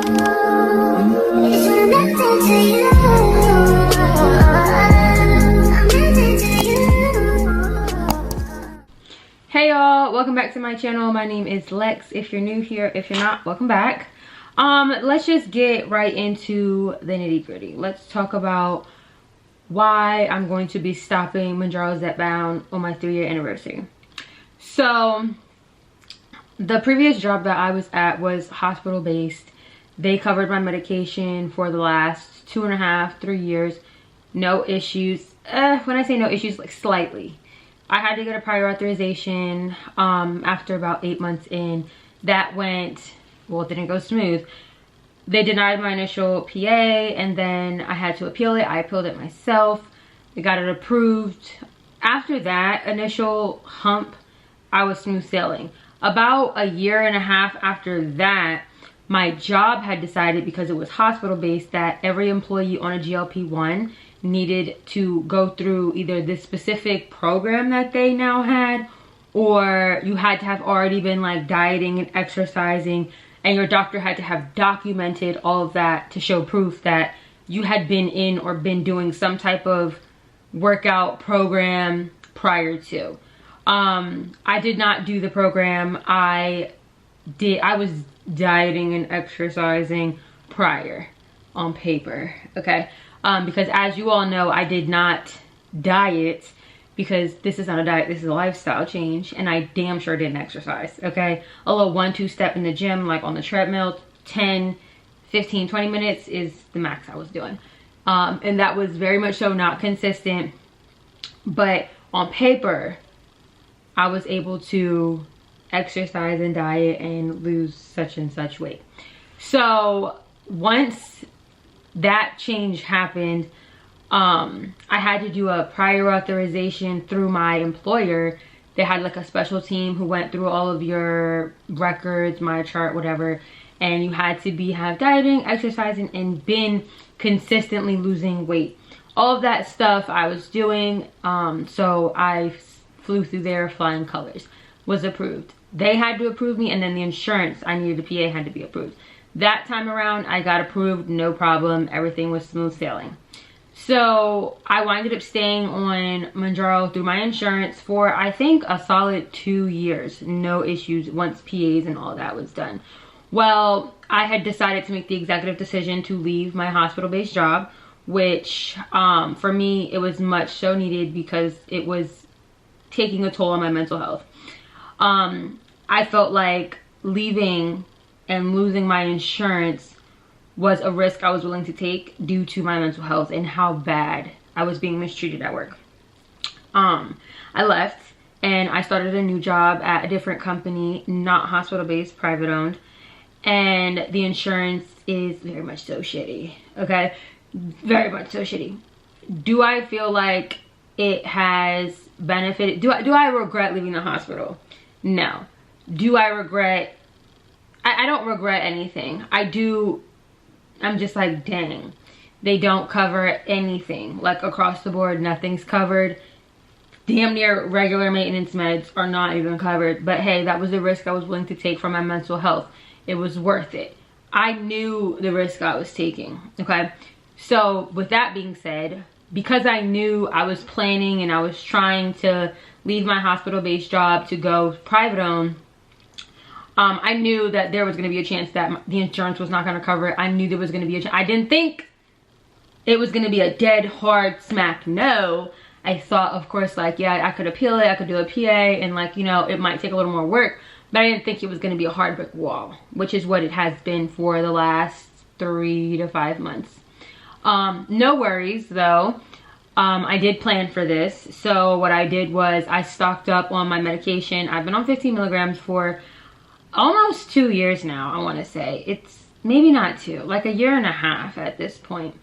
Hey y'all, welcome back to my channel. My name is Lex. If you're new here, if you're not, welcome back. Let's just get right into the nitty-gritty. Let's talk about why I'm going to be stopping Mounjaro Zepbound on my 3-year anniversary. So the previous job that I was at was hospital based. They covered my medication for the last 2.5, 3 years. No issues. When I say no issues, like slightly. I had to get a prior authorization after about 8 months in. That went, well, it didn't go smooth. They denied my initial PA and then I had to appeal it. I appealed it myself. I got it approved. After that initial hump, I was smooth sailing. About a 1.5 years after that, my job had decided, because it was hospital based, that every employee on a GLP-1 needed to go through either this specific program that they now had, or you had to have already been like dieting and exercising, and your doctor had to have documented all of that to show proof that you had been in or been doing some type of workout program prior to. I did not do the program. I was dieting and exercising prior on paper, okay? Because as you all know, I did not diet, because this is not a diet, this is a lifestyle change, and I damn sure didn't exercise, okay? A little 1-2 step in the gym, like on the treadmill, 10, 15, 20 minutes is the max I was doing. And that was very much so not consistent, but on paper, I was able to exercise and diet and lose such and such weight. So once that change happened, I had to do a prior authorization through my employer. They had like a special team who went through all of your records, my chart, whatever, and you had to have dieting, exercising, and been consistently losing weight. All of that stuff I was doing, so I flew through there flying colors. Was approved. They had to approve me, and then the insurance I needed, the PA, had to be approved. That time around, I got approved, no problem. Everything was smooth sailing. So I winded up staying on Mounjaro through my insurance for, I think, a solid 2 years. No issues once PAs and all that was done. Well, I had decided to make the executive decision to leave my hospital-based job, which for me, it was much so needed because it was taking a toll on my mental health. I felt like leaving and losing my insurance was a risk I was willing to take due to my mental health and how bad I was being mistreated at work. I left and I started a new job at a different company, not hospital-based, private-owned, and the insurance is very much so shitty, okay? Very much so shitty. Do I feel like it has benefited? Do I regret leaving the hospital? No. Do I regret? I don't regret anything. I'm just like, dang, they don't cover anything. Like across the board, nothing's covered. Damn near regular maintenance meds are not even covered. But hey, that was the risk I was willing to take for my mental health. It was worth it. I knew the risk I was taking, okay? So with that being said, because I knew I was planning and I was trying to leave my hospital-based job to go private-owned, I knew that there was going to be a chance that the insurance was not going to cover it. I knew there was going to be a chance. I didn't think it was going to be a dead hard smack no. I thought, of course, like, yeah, I could appeal it. I could do a PA and, like, you know, it might take a little more work. But I didn't think it was going to be a hard brick wall, which is what it has been for the last 3 to 5 months. No worries, though. I did plan for this. So what I did was I stocked up on my medication. I've been on 15 milligrams for almost 2 years now, I want to say. It's maybe not 2, like a 1.5 years at this point.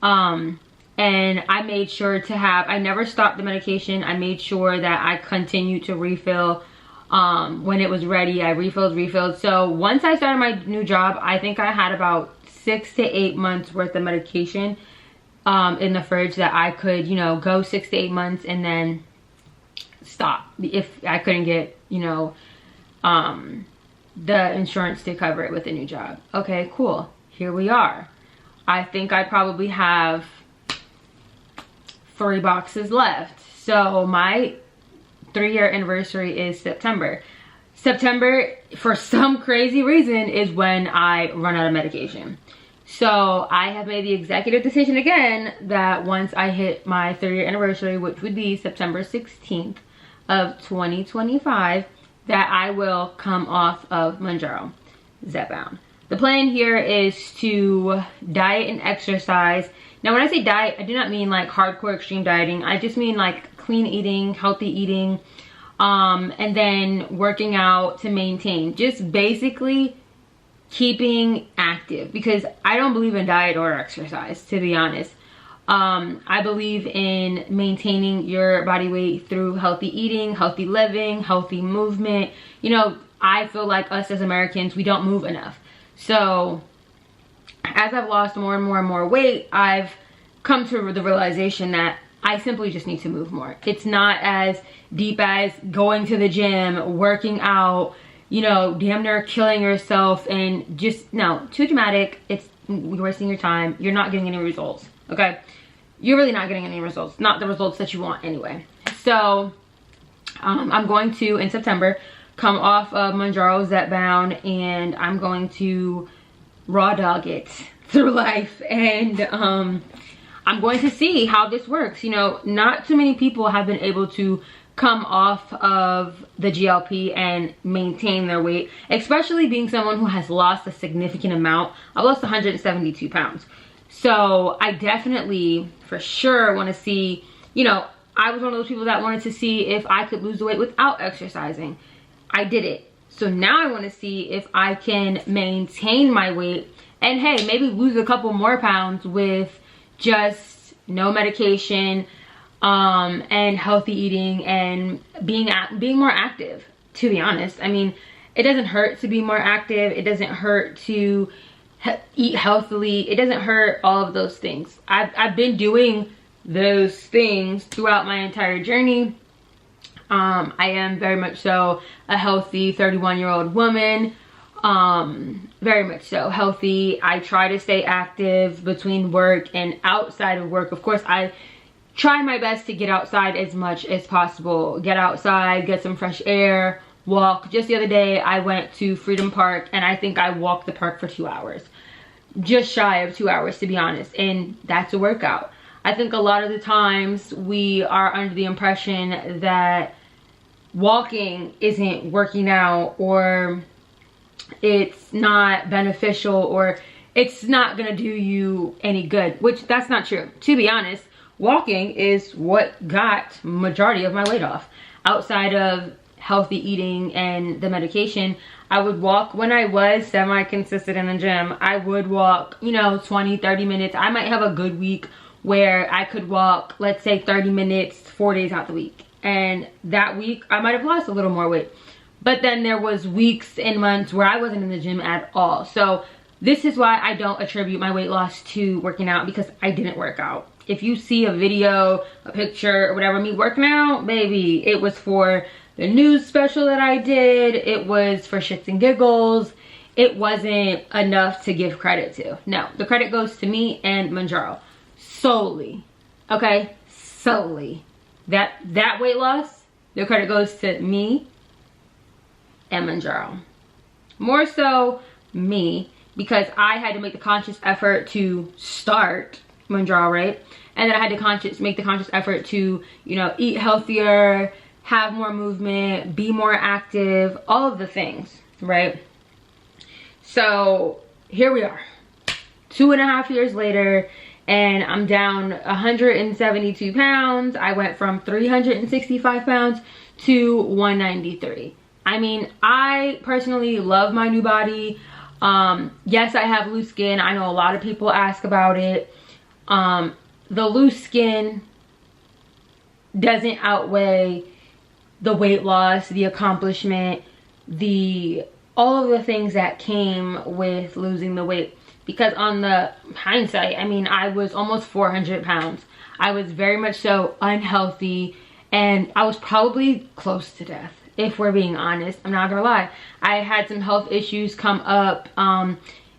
And I made sure to have, I never stopped the medication. I made sure that I continued to refill. When it was ready, I refilled. So once I started my new job, I think I had about 6 to 8 months worth of medication in the fridge that I could, you know, go 6 to 8 months and then stop if I couldn't get, you know, the insurance to cover it with a new job. Okay, cool. Here we are. I think I probably have 3 boxes left. So my 3-year anniversary is September. September, for some crazy reason, is when I run out of medication. So I have made the executive decision again that once I hit my 3-year anniversary, which would be September 16th of 2025, that I will come off of Mounjaro, Zepbound. The plan here is to diet and exercise. Now when I say diet, I do not mean like hardcore extreme dieting. I just mean like clean eating, healthy eating, and then working out to maintain. Just basically keeping active, because I don't believe in diet or exercise, to be honest. I believe in maintaining your body weight through healthy eating, healthy living, healthy movement. You know, I feel like us as Americans, we don't move enough. So as I've lost more and more and more weight, I've come to the realization that I simply just need to move more. It's not as deep as going to the gym, working out, you know, damn near killing yourself, and just, no, too dramatic. It's, you're wasting your time. You're not getting any results, okay? You're really not getting any results, not the results that you want anyway. So I'm going to, in September, come off of Mounjaro, Zepbound, and I'm going to raw dog it through life, and I'm going to see how this works. You know, not too many people have been able to come off of the GLP and maintain their weight, especially being someone who has lost a significant amount. I've lost 172 pounds. So I definitely, for sure, want to see, you know, I was one of those people that wanted to see if I could lose the weight without exercising. I did it. So now I want to see if I can maintain my weight and, hey, maybe lose a couple more pounds with just no medication, and healthy eating and being more active, to be honest. I mean, it doesn't hurt to be more active. It doesn't hurt to eat healthily. It doesn't hurt all of those things. I've been doing those things throughout my entire journey. I am very much so a healthy 31-year-old woman. Very much so healthy. I try to stay active between work and outside of work. Of course, I try my best to get outside as much as possible. Get outside, get some fresh air, walk. Just the other day, I went to Freedom Park, and I think I walked the park for 2 hours. Just shy of 2 hours, to be honest. And that's a workout. I think a lot of the times we are under the impression that walking isn't working out, or it's not beneficial, or it's not gonna do you any good, which that's not true. To be honest, walking is what got majority of my weight off. Outside of healthy eating and the medication, I would walk when I was semi-consistent in the gym. I would walk, you know, 20-30 minutes. I might have a good week where I could walk, let's say 30 minutes 4 days out the week, and that week I might have lost a little more weight. But then there was weeks and months where I wasn't in the gym at all. So this is why I don't attribute my weight loss to working out, because I didn't work out. If you see a video, a picture, or whatever, me working out, baby, it was for the news special that I did. It was for shits and giggles. It wasn't enough to give credit to. No, the credit goes to me and Mounjaro. Solely. Okay? Solely. That weight loss, the credit goes to me and Mounjaro. More so me, because I had to make the conscious effort to start Mounjaro, right? And then I had to make the conscious effort to, you know, eat healthier, have more movement, be more active, all of the things, right? So here we are, 2.5 years later, and I'm down 172 pounds. I went from 365 pounds to 193. I mean, I personally love my new body. Yes, I have loose skin. I know a lot of people ask about it. The loose skin doesn't outweigh the weight loss, the accomplishment, all of the things that came with losing the weight. Because on the hindsight, I mean, I was almost 400 pounds. I was very much so unhealthy, and I was probably close to death, if we're being honest. I'm not gonna lie. I had some health issues come up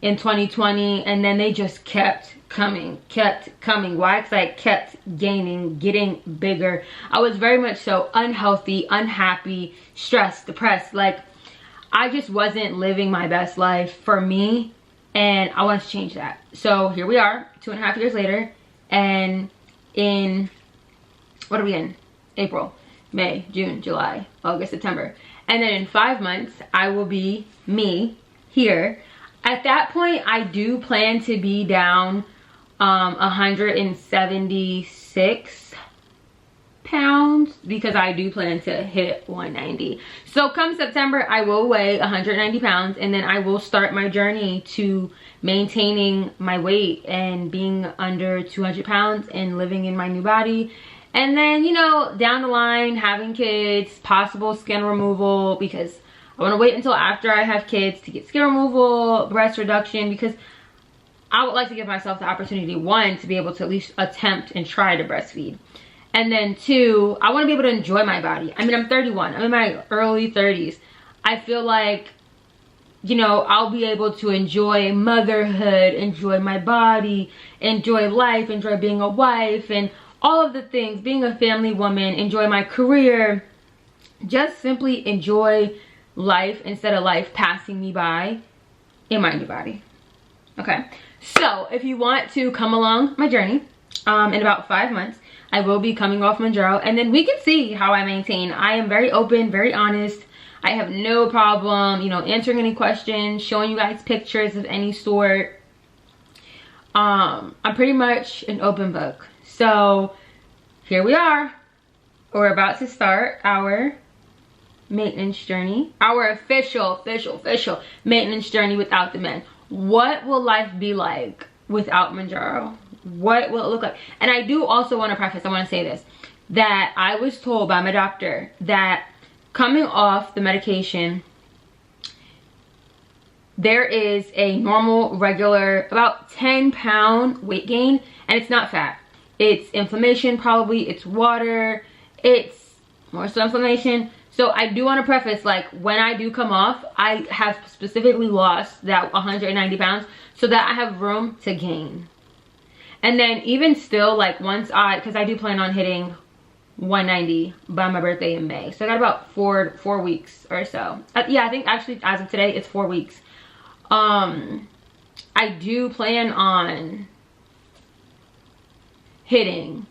in 2020, and then they just kept coming. Why? Because I kept gaining, getting bigger. I was very much so unhealthy, unhappy, stressed, depressed. Like, I just wasn't living my best life for me, and I want to change that. So here we are, 2.5 years later, and in, what are we in? April, May, June, July, August, September. And then in 5 months, I will be me here. At that point, I do plan to be down 176 pounds, because I do plan to hit 190. So come September, I will weigh 190 pounds, and then I will start my journey to maintaining my weight and being under 200 pounds and living in my new body. And then, you know, down the line, having kids, possible skin removal, because I want to wait until after I have kids to get skin removal, breast reduction, because I would like to give myself the opportunity, one, to be able to at least attempt and try to breastfeed. And then two, I want to be able to enjoy my body. I mean, I'm 31. I'm in my early 30s. I feel like, you know, I'll be able to enjoy motherhood, enjoy my body, enjoy life, enjoy being a wife, and all of the things, being a family woman, enjoy my career, just simply enjoy life instead of life passing me by in my new body. Okay, so if you want to come along my journey, in about 5 months, I will be coming off Mounjaro, and then we can see how I maintain. I am very open, very honest. I have no problem, you know, answering any questions, showing you guys pictures of any sort. I'm pretty much an open book. So here we are. We're about to start our maintenance journey, our official maintenance journey without the men. What will life be like without Mounjaro? What will it look like? And I do also want to preface, I want to say this, that I was told by my doctor that coming off the medication, there is a normal, regular, about 10-pound weight gain, and it's not fat. It's inflammation, probably. It's water. It's more so inflammation. So I do want to preface, like, when I do come off, I have specifically lost that 190 pounds so that I have room to gain. And then even still, like, once because I do plan on hitting 190 by my birthday in May. So I got about four weeks or so. Yeah, I think actually as of today, it's 4 weeks. I do plan on hitting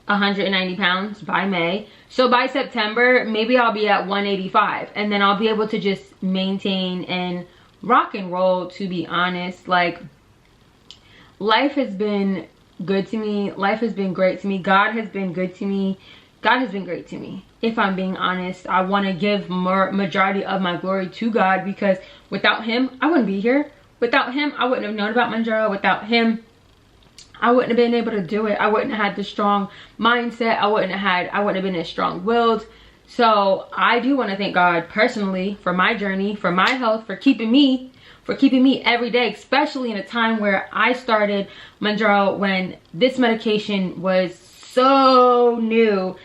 190 pounds by May. So by September, maybe I'll be at 185, and then I'll be able to just maintain and rock and roll, to be honest. Like, life has been good to me. Life has been great to me. God has been good to me. God has been great to me. If I'm being honest, I want to give majority of my glory to God, because without him, I wouldn't be here. Without him, I wouldn't have known about Mounjaro. Without him, I wouldn't have been able to do it. I wouldn't have had the strong mindset. I wouldn't have been as strong-willed. So I do want to thank God personally for my journey, for my health, for keeping me every day, especially in a time where I started Mounjaro when this medication was so new.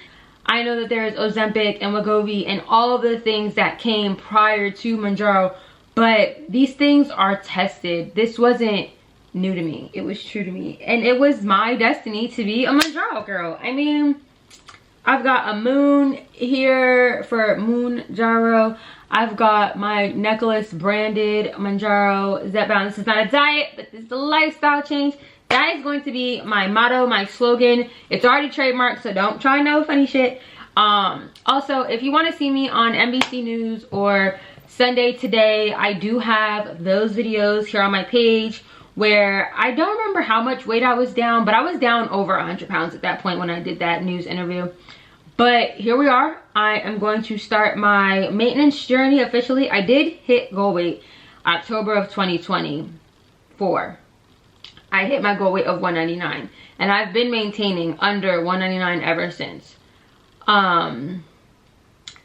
I know that there is Ozempic and Wegovy and all of the things that came prior to Mounjaro, but these things are tested. This wasn't new to me. It was true to me, and it was my destiny to be a Mounjaro girl. I mean, I've got a moon here for Mounjaro. I've got my necklace branded Mounjaro Zepbound. This is not a diet, but this is a lifestyle change. That is going to be my motto, my slogan. It's already trademarked, so don't try no funny shit. Also, if you want to see me on NBC News or Sunday Today, I do have those videos here on my page, where I don't remember how much weight I was down, but I was down over 100 pounds at that point when I did that news interview. But here we are. I am going to start my maintenance journey officially. I did hit goal weight October of 2024. I hit my goal weight of 199, and I've been maintaining under 199 ever since.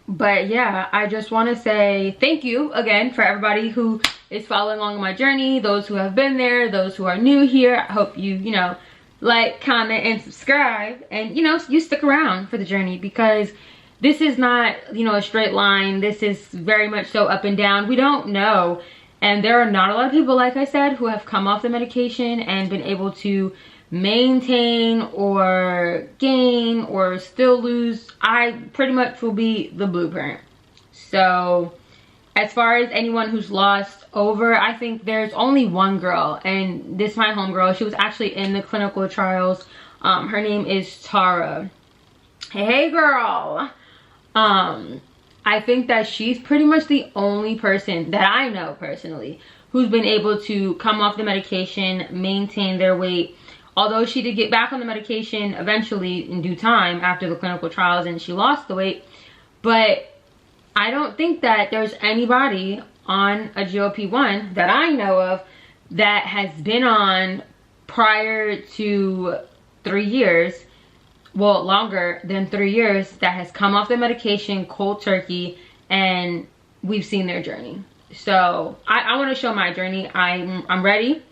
But yeah, I just want to say thank you again for everybody who is following along my journey, those who have been there, those who are new here. I hope you know, like, comment, and subscribe, and you know, you stick around for the journey, because this is not, you know, a straight line. This is very much so up and down. We don't know. And there are not a lot of people, like I said, who have come off the medication and been able to maintain or gain or still lose. I pretty much will be the blueprint. So as far as anyone who's lost over, I think there's only one girl, and this is my homegirl. She was actually in the clinical trials. Her name is Tara. Hey girl. I think that she's pretty much the only person that I know personally who's been able to come off the medication, maintain their weight. Although she did get back on the medication eventually in due time after the clinical trials and she lost the weight. But I don't think that there's anybody on a GLP-1 that I know of that has been on prior to 3 years, well, longer than 3 years, that has come off the medication cold turkey and we've seen their journey. So I want to show my journey. I'm ready.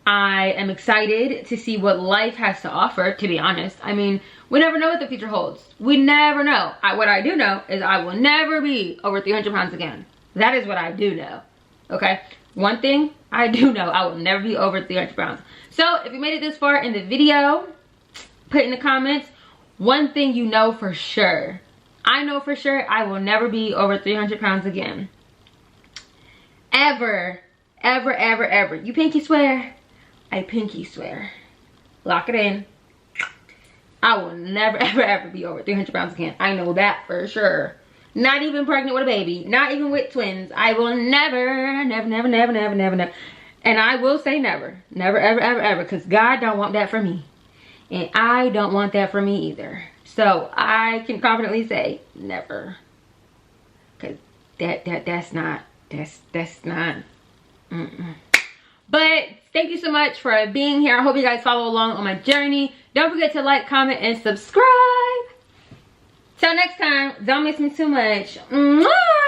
I am excited to see what life has to offer, to be honest. I mean, we never know what the future holds. We never know. What I do know is I will never be over 300 pounds again. That is what I do know. Okay? One thing I do know, I will never be over 300 pounds. So if you made it this far in the video, put in the comments one thing you know for sure. I know for sure I will never be over 300 pounds again. Ever. Ever, ever, ever. You pinky swear? I pinky swear. Lock it in. I will never, ever, ever be over 300 pounds again. I know that for sure. Not even pregnant with a baby. Not even with twins. I will never, never, never, never, never, never, never. And I will say never. Never, ever, ever, ever. Because God don't want that for me. And I don't want that for me either. So I can confidently say never. Because that's not. But thank you so much for being here. I hope you guys follow along on my journey. Don't forget to like, comment, and subscribe. Till next time, don't miss me too much. Mwah!